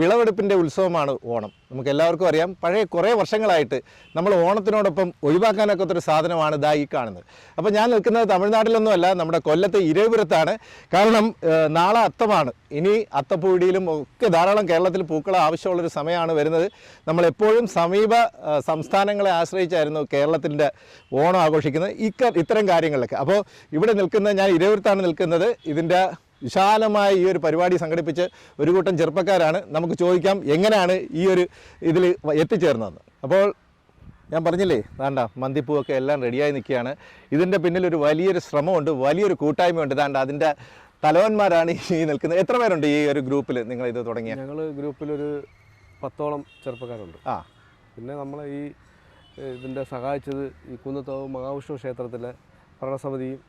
വിളവെടുപ്പിൻ്റെ ഉത്സവമാണ് ഓണം. നമുക്ക് എല്ലാവർക്കും അറിയാം, പഴയ കുറേ വർഷങ്ങളായിട്ട് നമ്മൾ ഓണത്തിനോടൊപ്പം ഒഴിവാക്കാനൊക്കെ ഒരു സാധനമാണ് ഇതാ ഈ കാണുന്നത്. അപ്പോൾ ഞാൻ നിൽക്കുന്നത് തമിഴ്നാട്ടിലൊന്നുമല്ല, നമ്മുടെ കൊല്ലത്തെ ഇരവിപുരത്താണ്. കാരണം നാളെ അത്തമാണ്. ഇനി അത്തപ്പൂടിയിലും ഒക്കെ ധാരാളം കേരളത്തിൽ പൂക്കൾ ആവശ്യമുള്ളൊരു സമയമാണ് വരുന്നത്. നമ്മളെപ്പോഴും സമീപ സംസ്ഥാനങ്ങളെ ആശ്രയിച്ചായിരുന്നു കേരളത്തിൻ്റെ ഓണം ആഘോഷിക്കുന്നത് ഇത്തരം കാര്യങ്ങളിലൊക്കെ. അപ്പോൾ ഇവിടെ നിൽക്കുന്നത്, ഞാൻ ഇരവിപുരത്താണ് നിൽക്കുന്നത്. ഇതിൻ്റെ വിശാലമായ ഈ ഒരു പരിപാടി സംഘടിപ്പിച്ച് ഒരു കൂട്ടം ചെറുപ്പക്കാരാണ്. നമുക്ക് ചോദിക്കാം എങ്ങനെയാണ് ഈ ഒരു ഇതിൽ എത്തിച്ചേർന്നതെന്ന്. അപ്പോൾ ഞാൻ പറഞ്ഞില്ലേ, ദാണ്ട മന്തിപ്പൂവൊക്കെ എല്ലാം റെഡിയായി നിൽക്കുകയാണ്. ഇതിൻ്റെ പിന്നിലൊരു വലിയൊരു ശ്രമമുണ്ട്, വലിയൊരു കൂട്ടായ്മയുണ്ട്. ദാണ്ട അതിൻ്റെ തലവന്മാരാണ് ഈ നിൽക്കുന്നത്. എത്ര പേരുണ്ട് ഈ ഒരു ഗ്രൂപ്പിൽ നിങ്ങൾ ഇത് തുടങ്ങിയ? ഞങ്ങൾ ഗ്രൂപ്പിലൊരു 10ഓളം ചെറുപ്പക്കാരുണ്ട്. പിന്നെ നമ്മളെ ഇതിൻ്റെ സഹായിച്ചത് ഈ കുന്നത്താവ് മഹാവിഷ്ണു ക്ഷേത്രത്തിലെ ഭരണസമിതിയും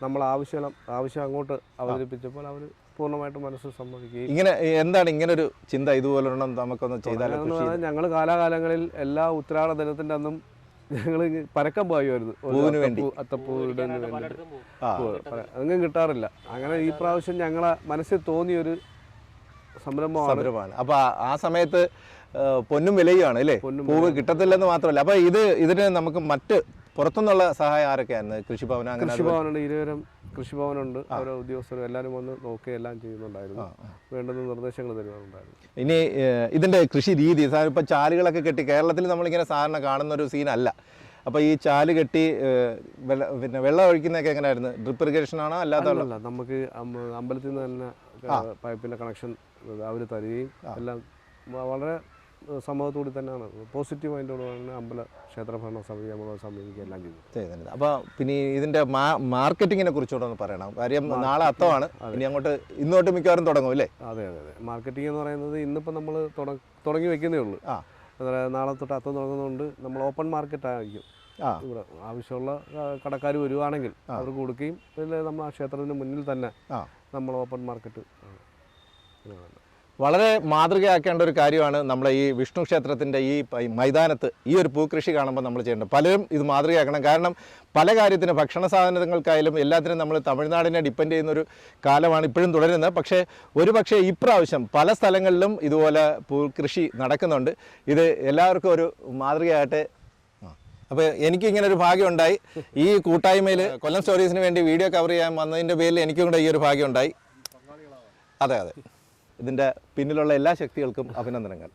നമ്മൾ ആവശ്യം അങ്ങോട്ട് അവതരിപ്പിച്ചപ്പോൾ അവർ പൂർണ്ണമായിട്ടും മനസ്സ് സമ്മതിക്കുകയും. ഇങ്ങനെ എന്താണ് ഇങ്ങനൊരു ചിന്ത, ഇതുപോലൊരെണ്ണം നമുക്കൊന്ന് ചെയ്താലോ? ഞങ്ങൾ കാലാകാലങ്ങളിൽ എല്ലാ ഉത്രാട ദിനത്തിൻ്റെ അന്നും ഞങ്ങൾ പരക്കം പായുമായിരുന്നു അത്തപ്പൂവിടാൻ വേണ്ടി. അതൊന്നും കിട്ടാറില്ല. അങ്ങനെ ഈ പ്രാവശ്യം ഞങ്ങളെ മനസ്സിൽ തോന്നിയൊരു സംരംഭമാണ്. അപ്പോൾ ആ സമയത്ത് പൊന്നും വിലയുമാണ് അല്ലേ? പൂവ് കിട്ടത്തില്ലെന്ന് മാത്രമല്ല. അപ്പോൾ ഇതിന് നമുക്ക് മറ്റ് പുറത്തുനിന്നുള്ള സഹായം ആരൊക്കെയായിരുന്നു? കൃഷിഭവൻ, കൃഷിഭവനുണ്ട്, ഇരുവരും കൃഷിഭവനുണ്ട്. ഓരോ ഉദ്യോഗസ്ഥരും എല്ലാവരും വന്ന് നോക്കുകയെല്ലാം ചെയ്യുന്നുണ്ടായിരുന്നു. വേണ്ടുന്ന നിർദ്ദേശങ്ങൾ തരുന്നുണ്ടായിരുന്നു. ഇനി ഇതിൻ്റെ കൃഷി രീതി, ഇപ്പോൾ ചാലുകളൊക്കെ കെട്ടി, കേരളത്തിൽ നമ്മളിങ്ങനെ സാധാരണ കാണുന്നൊരു സീനല്ല. അപ്പോൾ ഈ ചാല് കെട്ടി പിന്നെ വെള്ളം ഒഴിക്കുന്നതൊക്കെ എങ്ങനെയായിരുന്നു? ഡ്രിപ്പ് ഇറിഗേഷൻ ആണോ അല്ലാതെ? നമുക്ക് അമ്പലത്തിൽ നിന്ന് തന്നെ പൈപ്പിൻ്റെ കണക്ഷൻ അവർ തരികയും എല്ലാം വളരെ സംഭവത്തോടെ തന്നെയാണ്, പോസിറ്റീവ് മൈൻഡോടുകൂടിയാണ് അമ്പല ക്ഷേത്ര ഭരണ സമിതി നമ്മളെ സമീപിക്കുക എല്ലാം ചെയ്തു. അപ്പോൾ പിന്നെ ഇതിൻ്റെ മാർക്കറ്റിങ്ങിനെ കുറിച്ചുകൂടെ ഒന്ന് പറയണം. കാര്യം നാളെ അത്തമാണ്, ഇനി അങ്ങോട്ട് ഇന്നോട്ട് മിക്കവാറും തുടങ്ങും അല്ലേ? അതെ. മാർക്കറ്റിംഗ് എന്ന് പറയുന്നത് ഇന്നിപ്പോൾ നമ്മൾ തുടങ്ങി വെക്കുന്നേ ഉള്ളൂ. നാളെ തൊട്ട് അത്തം തുടങ്ങുന്നതുകൊണ്ട് നമ്മൾ ഓപ്പൺ മാർക്കറ്റ് ആയിരിക്കും. ഇവിടെ ആവശ്യമുള്ള കടക്കാർ വരുവാണെങ്കിൽ അവർക്ക് കൊടുക്കുകയും പിന്നെ നമ്മൾ ആ ക്ഷേത്രത്തിന് മുന്നിൽ തന്നെ നമ്മൾ ഓപ്പൺ മാർക്കറ്റ്. വളരെ മാതൃകയാക്കേണ്ട ഒരു കാര്യമാണ് നമ്മളെ ഈ വിഷ്ണു ക്ഷേത്രത്തിൻ്റെ ഈ മൈതാനത്ത് ഈ ഒരു പൂക്കൃഷി കാണുമ്പോൾ നമ്മൾ ചെയ്യേണ്ടത്. പലരും ഇത് മാതൃകയാക്കണം. കാരണം പല കാര്യത്തിന്, ഭക്ഷണ സാധനങ്ങൾക്കായാലും എല്ലാത്തിനും നമ്മൾ തമിഴ്നാടിനെ ഡിപ്പെൻഡ് ചെയ്യുന്നൊരു കാലമാണ് ഇപ്പോഴും തുടരുന്നത്. പക്ഷേ ഇപ്രാവശ്യം പല സ്ഥലങ്ങളിലും ഇതുപോലെ പൂക്കൃഷി നടക്കുന്നുണ്ട്. ഇത് എല്ലാവർക്കും ഒരു മാതൃകയായിട്ട്. അപ്പോൾ എനിക്കിങ്ങനെ ഒരു ഭാഗ്യം ഉണ്ടായി. ഈ കൂട്ടായ്മയിൽ കൊല്ലം സ്റ്റോറീസിന് വേണ്ടി വീഡിയോ കവർ ചെയ്യാൻ വന്നതിൻ്റെ പേരിൽ എനിക്കും കൂടെ ഈ ഒരു ഭാഗ്യം ഉണ്ടായി. അതെ. ഇതിൻ്റെ പിന്നിലുള്ള എല്ലാ ശക്തികൾക്കും അഭിനന്ദനങ്ങൾ.